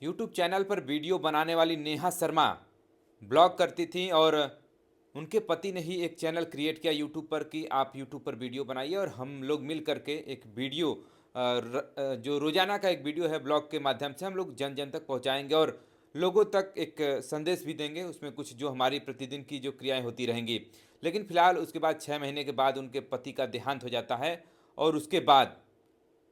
YouTube channel पर video बनाने वाली नेहा शर्मा ब्लॉग करती थी और उनके पति ने ही एक चैनल क्रिएट किया यूट्यूब पर कि आप यूट्यूब पर वीडियो बनाइए और हम लोग मिल करके एक वीडियो जो रोज़ाना का एक वीडियो है ब्लॉग के माध्यम से हम लोग जन जन तक पहुंचाएंगे और लोगों तक एक संदेश भी देंगे, उसमें कुछ जो हमारी प्रतिदिन की जो क्रियाएं होती रहेंगी। लेकिन फिलहाल उसके बाद 6 महीने के बाद उनके पति का देहांत हो जाता है और उसके बाद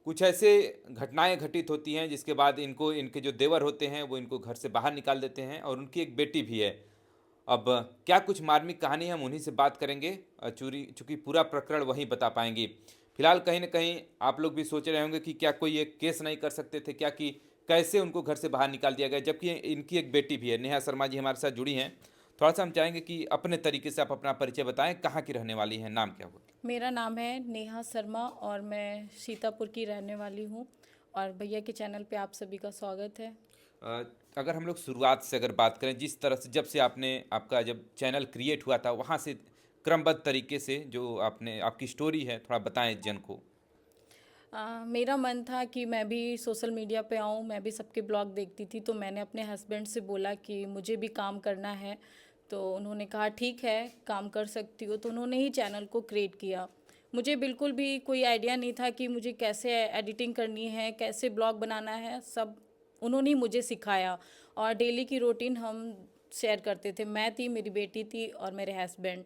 कुछ ऐसे घटनाएं घटित होती हैं जिसके बाद इनको इनके जो देवर होते हैं वो इनको घर से बाहर निकाल देते हैं और उनकी एक बेटी भी है। अब क्या कुछ मार्मिक कहानी है हम उन्हीं से बात करेंगे, चूरी चूँकि पूरा प्रकरण वहीं बता पाएंगी। फिलहाल कहीं न कहीं आप लोग भी सोच रहे होंगे कि क्या कोई एक केस नहीं कर सकते थे क्या, कि कैसे उनको घर से बाहर निकाल दिया गया, जबकि इनकी एक बेटी भी है। नेहा शर्मा जी हमारे साथ जुड़ी हैं। थोड़ा-सा हम चाहेंगे कि अपने तरीके से आप अपना परिचय बताएँ, कहाँ की रहने वाली हैं, नाम क्या हुआ? मेरा नाम है नेहा शर्मा और मैं सीतापुर की रहने वाली हूँ। और भैया के चैनल पे आप सभी का स्वागत है। अ, अगर हम लोग शुरुआत से अगर बात करें, जिस तरह से जब से आपने आपका जब चैनल क्रिएट हुआ था वहाँ से क्रमबद्ध तरीके से जो आपने आपकी स्टोरी है थोड़ा बताएं जन को। मेरा मन था कि मैं भी सोशल मीडिया पे आऊँ, मैं भी सबके ब्लॉग देखती थी, तो मैंने अपने हस्बैंड से बोला कि मुझे भी काम करना है। तो उन्होंने कहा ठीक है, काम कर सकती हो, तो उन्होंने ही चैनल को क्रिएट किया। मुझे बिल्कुल भी कोई आइडिया नहीं था कि मुझे कैसे एडिटिंग करनी है, कैसे ब्लॉग बनाना है, सब उन्होंने ही मुझे सिखाया। और डेली की रूटीन हम शेयर करते थे, मैं थी, मेरी बेटी थी और मेरे हस्बैंड,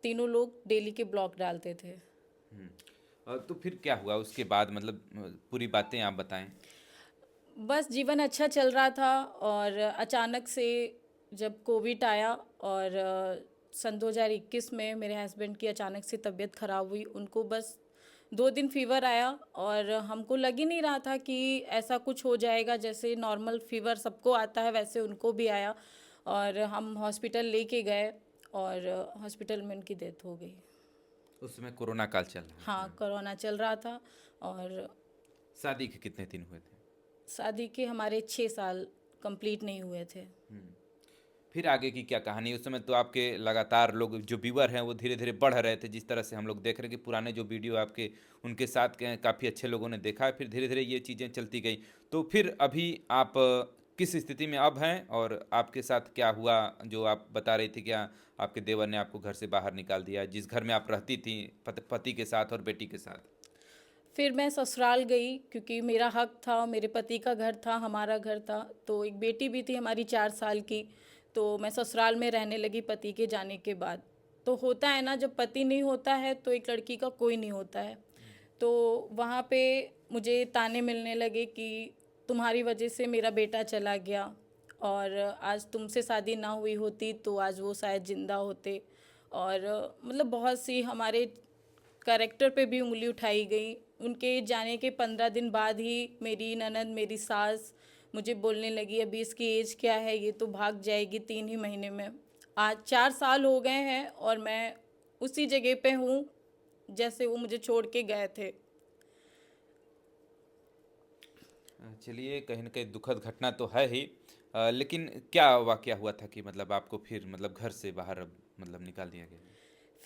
तीनों लोग डेली के ब्लॉग डालते थे। हम्म। तो फिर क्या हुआ उसके बाद, मतलब पूरी बातें आप बताएं। बस जीवन अच्छा चल रहा था और अचानक से जब कोविड आया और सन 2021 में मेरे हस्बैंड की अचानक से तबीयत ख़राब हुई। उनको बस 2 दिन फीवर आया और हमको लग ही नहीं रहा था कि ऐसा कुछ हो जाएगा। जैसे नॉर्मल फीवर सबको आता है वैसे उनको भी आया और हम हॉस्पिटल लेके गए और हॉस्पिटल में उनकी डेथ हो गई। उस समय कोरोना काल चल रहा हाँ, था। कोरोना चल रहा था। और शादी के कितने दिन हुए थे? शादी के हमारे 6 साल कंप्लीट नहीं हुए थे। फिर आगे की क्या कहानी? उस समय तो आपके लगातार लोग जो व्यूअर हैं वो धीरे धीरे बढ़ रहे थे, जिस तरह से हम लोग देख रहे हैं कि पुराने जो वीडियो आपके उनके साथ के काफ़ी अच्छे लोगों ने देखा है, फिर धीरे धीरे ये चीज़ें चलती गई। तो फिर अभी आप किस स्थिति में अब हैं और आपके साथ क्या हुआ जो आप बता रही थी? क्या आपके देवर ने आपको घर से बाहर निकाल दिया जिस घर में आप रहती थी पति के साथ और बेटी के साथ? फिर मैं ससुराल गई क्योंकि मेरा हक था, मेरे पति का घर था, हमारा घर था। तो एक बेटी भी थी हमारी 4 साल की। तो मैं ससुराल में रहने लगी पति के जाने के बाद। तो होता है ना, जब पति नहीं होता है तो एक लड़की का कोई नहीं होता है। तो वहाँ पे मुझे ताने मिलने लगे कि तुम्हारी वजह से मेरा बेटा चला गया और आज तुमसे शादी ना हुई होती तो आज वो शायद ज़िंदा होते। और मतलब बहुत सी हमारे कैरेक्टर पे भी उंगली उठाई गई। उनके जाने के 15 दिन बाद ही मेरी ननद, मेरी सास मुझे बोलने लगी अभी इसकी एज क्या है, ये तो भाग जाएगी 3 ही महीने में। आज 4 साल हो गए हैं और मैं उसी जगह पे हूँ जैसे वो मुझे छोड़ के गए थे। चलिए, कहीं न कहीं दुखद घटना तो है ही। लेकिन क्या वाक़या हुआ था कि मतलब आपको फिर मतलब घर से बाहर अब मतलब निकाल दिया गया?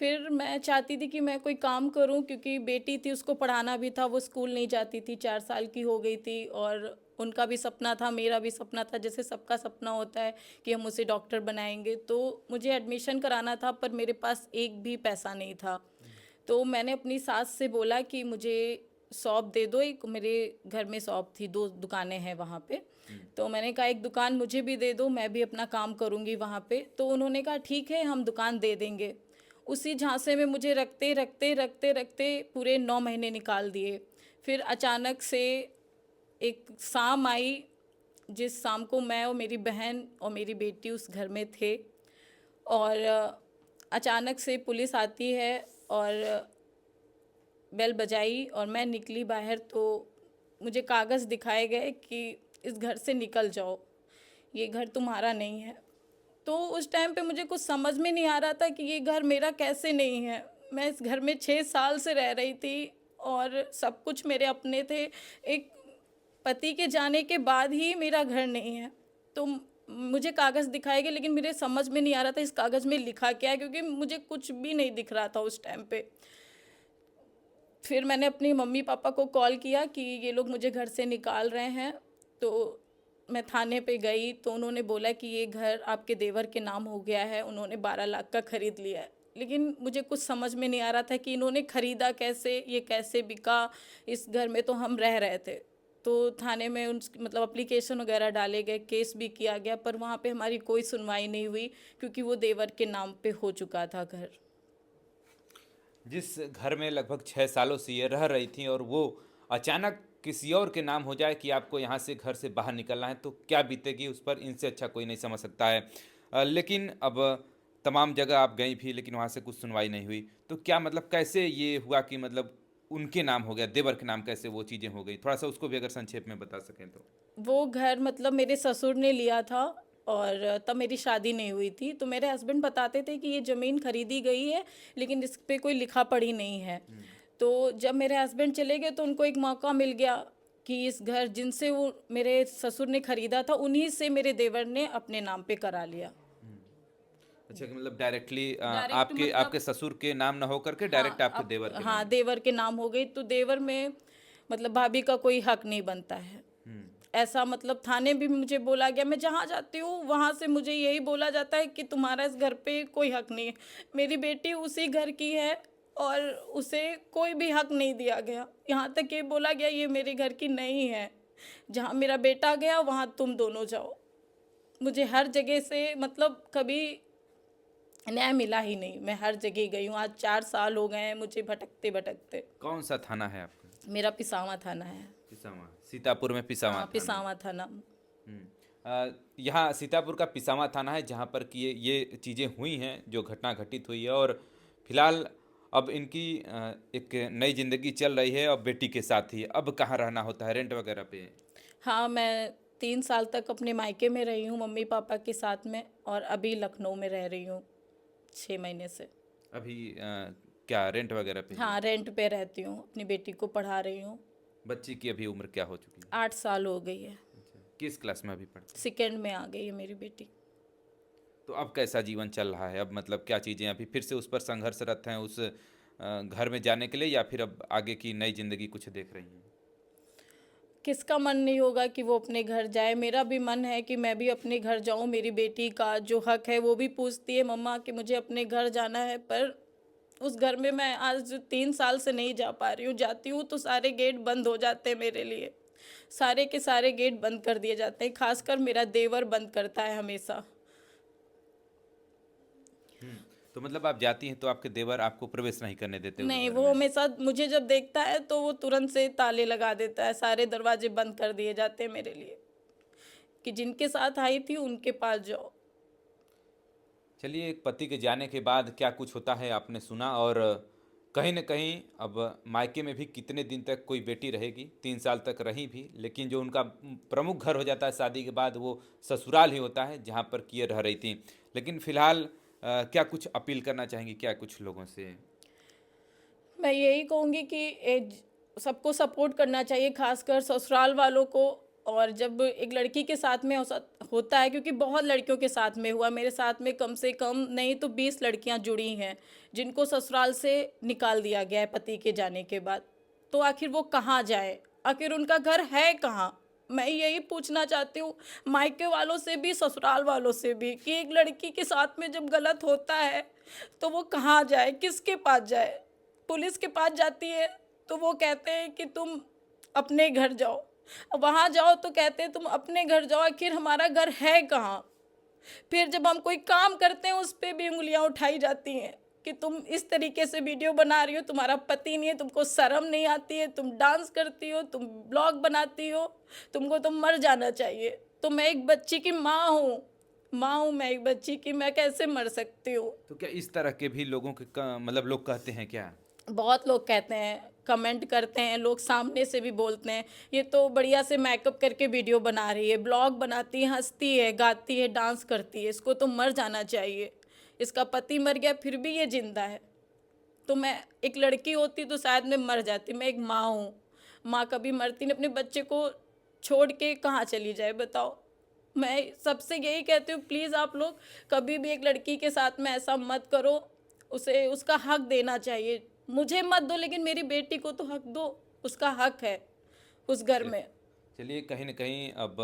फिर मैं चाहती थी कि मैं कोई काम करूं क्योंकि बेटी थी, उसको पढ़ाना भी था, वो स्कूल नहीं जाती थी, 4 साल की हो गई थी। और उनका भी सपना था, मेरा भी सपना था, जैसे सबका सपना होता है कि हम उसे डॉक्टर बनाएंगे। तो मुझे एडमिशन कराना था पर मेरे पास एक भी पैसा नहीं था। तो मैंने अपनी सास से बोला कि मुझे शॉप दे दो, एक मेरे घर में शॉप थी, 2 दुकानें हैं वहाँ पे। तो मैंने कहा एक दुकान मुझे भी दे दो, मैं भी अपना काम करूँगी वहाँ पे। तो उन्होंने कहा ठीक है, हम दुकान दे देंगे। उसी झांसे में मुझे रखते रखते रखते रखते पूरे 9 महीने निकाल दिए। फिर अचानक से एक शाम आई, जिस शाम को मैं और मेरी बहन और मेरी बेटी उस घर में थे। और अचानक से पुलिस आती है और बेल बजाई और मैं निकली बाहर। तो मुझे कागज़ दिखाए गए कि इस घर से निकल जाओ, ये घर तुम्हारा नहीं है। तो उस टाइम पे मुझे कुछ समझ में नहीं आ रहा था कि ये घर मेरा कैसे नहीं है। मैं इस घर में 6 साल से रह रही थी और सब कुछ मेरे अपने थे। एक पति के जाने के बाद ही मेरा घर नहीं है। तो मुझे कागज़ दिखाए गए लेकिन मेरे समझ में नहीं आ रहा था इस कागज़ में लिखा क्या है, क्योंकि मुझे कुछ भी नहीं दिख रहा था उस टाइम पे। फिर मैंने अपनी मम्मी पापा को कॉल किया कि ये लोग मुझे घर से निकाल रहे हैं। तो मैं थाने पे गई तो उन्होंने बोला कि ये घर आपके देवर के नाम हो गया है, उन्होंने 12 लाख का खरीद लिया है। लेकिन मुझे कुछ समझ में नहीं आ रहा था कि इन्होंने खरीदा कैसे, ये कैसे बिका। इस घर में तो हम रह रहे थे। तो थाने में उन मतलब एप्लीकेशन वगैरह डाले गए, केस भी किया गया, पर वहाँ पे हमारी कोई सुनवाई नहीं हुई क्योंकि वो देवर के नाम पे हो चुका था घर। जिस घर में लगभग 6 सालों से ये रह रही थी और वो अचानक किसी और के नाम हो जाए कि आपको यहाँ से घर से बाहर निकलना है तो क्या बीतेगी उस पर, इनसे अच्छा कोई नहीं समझ सकता है। लेकिन अब तमाम जगह आप गई भी लेकिन वहाँ से कुछ सुनवाई नहीं हुई, तो क्या मतलब कैसे ये हुआ कि मतलब उनके नाम हो गया, देवर के नाम कैसे वो चीज़ें हो गई, थोड़ा सा उसको भी अगर संक्षेप में बता सकें तो। वो घर मतलब मेरे ससुर ने लिया था और तब मेरी शादी नहीं हुई थी। तो मेरे हस्बैंड बताते थे कि ये ज़मीन खरीदी गई है लेकिन इस पे कोई लिखा पढ़ी नहीं है। तो जब मेरे हस्बैंड चले गए तो उनको एक मौका मिल गया कि इस घर जिनसे वो मेरे ससुर ने खरीदा था उन्हीं से मेरे देवर ने अपने नाम पे करा लिया। अच्छा, कि मतलब डायरेक्टली डायरेक्ट आपके मतलब आपके ससुर के नाम ना हो करके हाँ डायरेक्ट आपके अब देवर के हाँ नाम। देवर के नाम हो गई तो देवर में मतलब भाभी का कोई हक नहीं बनता है। हम्म। ऐसा मतलब थाने भी मुझे बोला गया, मैं जहाँ जाती हूँ वहाँ से मुझे यही बोला जाता है कि तुम्हारा इस घर पे कोई हक नहीं है। मेरी बेटी उसी घर की है और उसे कोई भी हक नहीं दिया गया। यहाँ तक ये बोला गया ये मेरे घर की नहीं है, जहाँ मेरा बेटा गया वहाँ तुम दोनों जाओ। मुझे हर जगह से मतलब कभी न्याय मिला ही नहीं। मैं हर जगह गई हूँ, आज 4 साल हो गए हैं मुझे भटकते भटकते। कौन सा थाना है आपका? मेरा पिसावा थाना है। पिसावा, सीतापुर में पिसावा हाँ थाना। पिसावा थाना। यहाँ सीतापुर का पिसावा थाना है जहाँ पर कि ये चीज़ें हुई हैं जो घटना घटित हुई है, और फिलहाल अब इनकी एक नई ज़िंदगी चल रही है। अब बेटी के साथ ही अब कहाँ रहना होता है, रेंट वगैरह पे? हाँ मैं 3 साल तक अपने मायके में रही हूँ मम्मी पापा के साथ में, और अभी लखनऊ में रह रही हूँ 6 महीने से। अभी क्या रेंट वगैरह पे ही है? हाँ रेंट पे रहती हूँ, अपनी बेटी को पढ़ा रही हूँ। बच्ची की अभी उम्र क्या हो चुकी है? 8 साल हो गई है, अच्छा, किस क्लास में अभी पढ़ती है? सेकेंड में आ गई है मेरी बेटी। तो अब कैसा जीवन चल रहा है? अब मतलब क्या चीज़ें अभी फिर से उस पर संघर्षरत हैं उस घर में जाने के लिए, या फिर अब आगे की नई ज़िंदगी कुछ देख रही हैं? किसका मन नहीं होगा कि वो अपने घर जाए। मेरा भी मन है कि मैं भी अपने घर जाऊं। मेरी बेटी का जो हक है वो भी पूछती है मम्मा कि मुझे अपने घर जाना है, पर उस घर में मैं आज 3 साल से नहीं जा पा रही हूँ। जाती हूँ तो सारे गेट बंद हो जाते हैं मेरे लिए, सारे के सारे गेट बंद कर दिए जाते हैं। खासकर मेरा देवर बंद करता है हमेशा। हम्म। तो मतलब आप जाती हैं तो आपके देवर आपको प्रवेश नहीं करने देते उस नहीं, घर वो में? हमेशा मुझे जब देखता है तो वो तुरंत से ताले लगा देता है, सारे दरवाजे बंद कर दिए जाते हैं मेरे लिए कि जिनके साथ आई थी उनके पास जाओ। चलिए, एक पति के जाने के बाद क्या कुछ होता है आपने सुना, और कहीं न कहीं अब मायके में भी कितने दिन तक कोई बेटी रहेगी, 3 साल तक रही भी, लेकिन जो उनका प्रमुख घर हो जाता है शादी के बाद वो ससुराल ही होता है जहाँ पर कि ये रह रही थी। लेकिन फिलहाल क्या कुछ अपील करना चाहेंगी क्या कुछ लोगों से? मैं यही कहूँगी कि सबको सपोर्ट करना चाहिए, खासकर ससुराल वालों को। और जब एक लड़की के साथ में होता है, क्योंकि बहुत लड़कियों के साथ में हुआ, मेरे साथ में कम से कम नहीं तो 20 लड़कियां जुड़ी हैं जिनको ससुराल से निकाल दिया गया है पति के जाने के बाद। तो आखिर वो कहाँ जाए, आखिर उनका घर है कहाँ? मैं यही पूछना चाहती हूँ मायके वालों से भी ससुराल वालों से भी कि एक लड़की के साथ में जब गलत होता है तो वो कहाँ जाए, किसके पास जाए? पुलिस के पास जाती है तो वो कहते हैं कि तुम अपने घर जाओ, वहाँ जाओ तो कहते हैं तुम अपने घर जाओ। आखिर हमारा घर है कहाँ? फिर जब हम कोई काम करते हैं उस पर भी उंगलियां उठाई जाती हैं कि तुम इस तरीके से वीडियो बना रही हो, तुम्हारा पति नहीं है, तुमको शर्म नहीं आती है, तुम डांस करती हो, तुम ब्लॉग बनाती हो, तुमको तो मर जाना चाहिए। तो मैं एक बच्ची की माँ हूँ, माँ हूँ मैं एक बच्ची की, मैं कैसे मर सकती हूँ? तो क्या इस तरह के भी लोगों के मतलब लोग कहते हैं क्या? बहुत लोग कहते हैं, कमेंट करते हैं, लोग सामने से भी बोलते हैं ये तो बढ़िया से मेकअप करके वीडियो बना रही है, ब्लॉग बनाती है, हंसती है, गाती है, डांस करती है, इसको तो मर जाना चाहिए। इसका पति मर गया फिर भी ये जिंदा है। तो मैं एक लड़की होती तो शायद मैं मर जाती। मैं एक माँ हूँ, माँ कभी मरती नहीं, अपने बच्चे को छोड़ के कहाँ चली जाए बताओ? मैं सबसे यही कहती हूँ प्लीज़ आप लोग कभी भी एक लड़की के साथ में ऐसा मत करो, उसे उसका हक देना चाहिए। मुझे मत दो लेकिन मेरी बेटी को तो हक दो, उसका हक है उस घर च- में। चलिए, कहीं न कहीं अब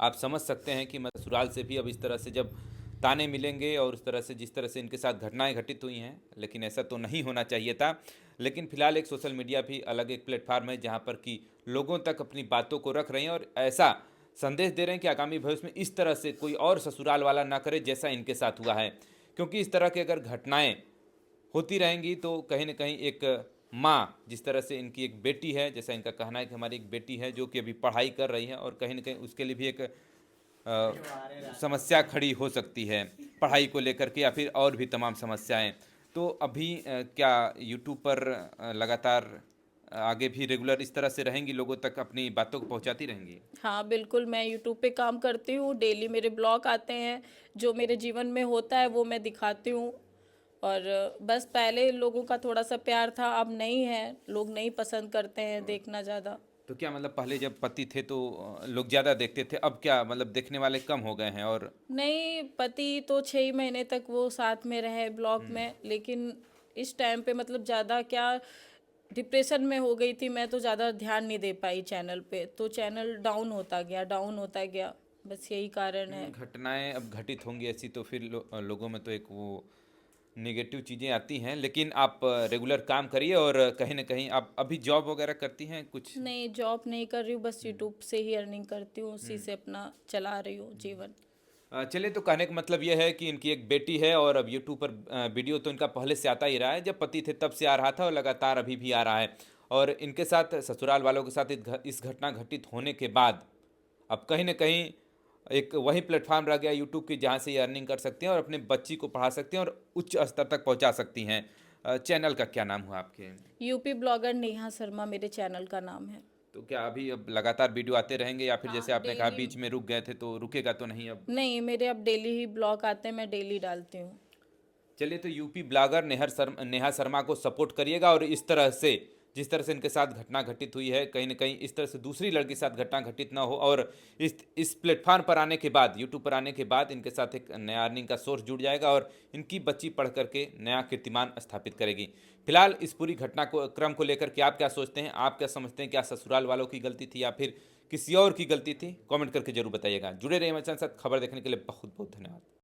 आप समझ सकते हैं कि ससुराल से भी अब इस तरह से जब ताने मिलेंगे और उस तरह से जिस तरह से इनके साथ घटनाएं घटित हुई हैं, लेकिन ऐसा तो नहीं होना चाहिए था। लेकिन फिलहाल एक सोशल मीडिया भी अलग एक प्लेटफार्म है जहां पर कि लोगों तक अपनी बातों को रख रहे हैं और ऐसा संदेश दे रहे हैं कि आगामी भविष्य में इस तरह से कोई और ससुराल वाला ना करे जैसा इनके साथ हुआ है। क्योंकि इस तरह की अगर घटनाएं होती रहेंगी तो कहीं ना कहीं एक माँ, जिस तरह से इनकी एक बेटी है, जैसा इनका कहना है कि हमारी एक बेटी है जो कि अभी पढ़ाई कर रही है और कहीं ना कहीं उसके लिए भी एक समस्या खड़ी हो सकती है पढ़ाई को लेकर के या फिर और भी तमाम समस्याएं। तो अभी क्या यूट्यूब पर लगातार आगे भी रेगुलर इस तरह से रहेंगी, लोगों तक अपनी बातों को पहुंचाती रहेंगी? हाँ, बिल्कुल, मैं यूट्यूब पे काम करती हूँ, डेली मेरे ब्लॉग आते हैं, जो मेरे जीवन में होता है वो मैं दिखाती हूँ। और बस पहले लोगों का थोड़ा-सा प्यार था, अब नहीं है, लोग नहीं पसंद करते हैं देखना ज़्यादा। तो क्या मतलब पहले जब पति थे तो लोग ज़्यादा देखते थे, अब क्या मतलब देखने वाले कम हो गए हैं? और नहीं, पति तो 6 ही महीने तक वो साथ में रहे ब्लॉक में, लेकिन इस टाइम पे मतलब ज़्यादा क्या डिप्रेशन में हो गई थी मैं, तो ज़्यादा ध्यान नहीं दे पाई चैनल पे, तो चैनल डाउन होता गया, बस यही कारण है। घटनाएं अब घटित होंगी ऐसी तो फिर लोगों में तो एक वो नेगेटिव चीज़ें आती हैं। लेकिन आप रेगुलर काम करिए और कहीं ना कहीं आप अभी जॉब वगैरह करती हैं कुछ? नहीं, जॉब नहीं कर रही हूँ, बस यूट्यूब से ही अर्निंग करती हूँ, उसी से अपना चला रही हूँ जीवन। चलिए, तो कहने का मतलब यह है कि इनकी एक बेटी है और अब यूट्यूब पर वीडियो तो इनका पहले से आता ही रहा है, जब पति थे तब से आ रहा था और लगातार अभी भी आ रहा है। और इनके साथ ससुराल वालों के साथ इस घटना घटित होने के बाद अब कहीं ना कहीं एक वही प्लेटफॉर्म रह गया यूट्यूब की जहाँ से ये अर्निंग कर सकती हैं और अपने बच्ची को पढ़ा सकती हैं और उच्च स्तर तक पहुँचा सकती हैं। चैनल का क्या नाम हुआ आपके? यूपी ब्लॉगर नेहा शर्मा मेरे चैनल का नाम है। तो क्या अभी अब लगातार वीडियो आते रहेंगे या फिर हाँ, जैसे आपने कहा डेली। बीच में रुक गए थे तो रुकेगा तो नहीं अब? नहीं, मेरे अब डेली ही ब्लॉग आते हैं, मैं डेली डालती हूँ। चलिए, तो यूपी ब्लॉगर नेहा शर्मा को सपोर्ट करिएगा और इस तरह से जिस तरह से इनके साथ घटना घटित हुई है, कहीं ना कहीं इस तरह से दूसरी लड़की के साथ घटना घटित ना हो और इस प्लेटफॉर्म पर आने के बाद, यूट्यूब पर आने के बाद इनके साथ एक नया अर्निंग का सोर्स जुड़ जाएगा और इनकी बच्ची पढ़ करके नया कीर्तिमान स्थापित करेगी। फिलहाल इस पूरी घटना को क्रम को लेकर के आप क्या सोचते हैं? आप क्या समझते हैं? क्या ससुराल वालों की गलती थी या फिर किसी और की गलती थी? कमेंट करके जरूर बताइएगा। जुड़े रहिए हमारे साथ। खबर देखने के लिए बहुत बहुत धन्यवाद।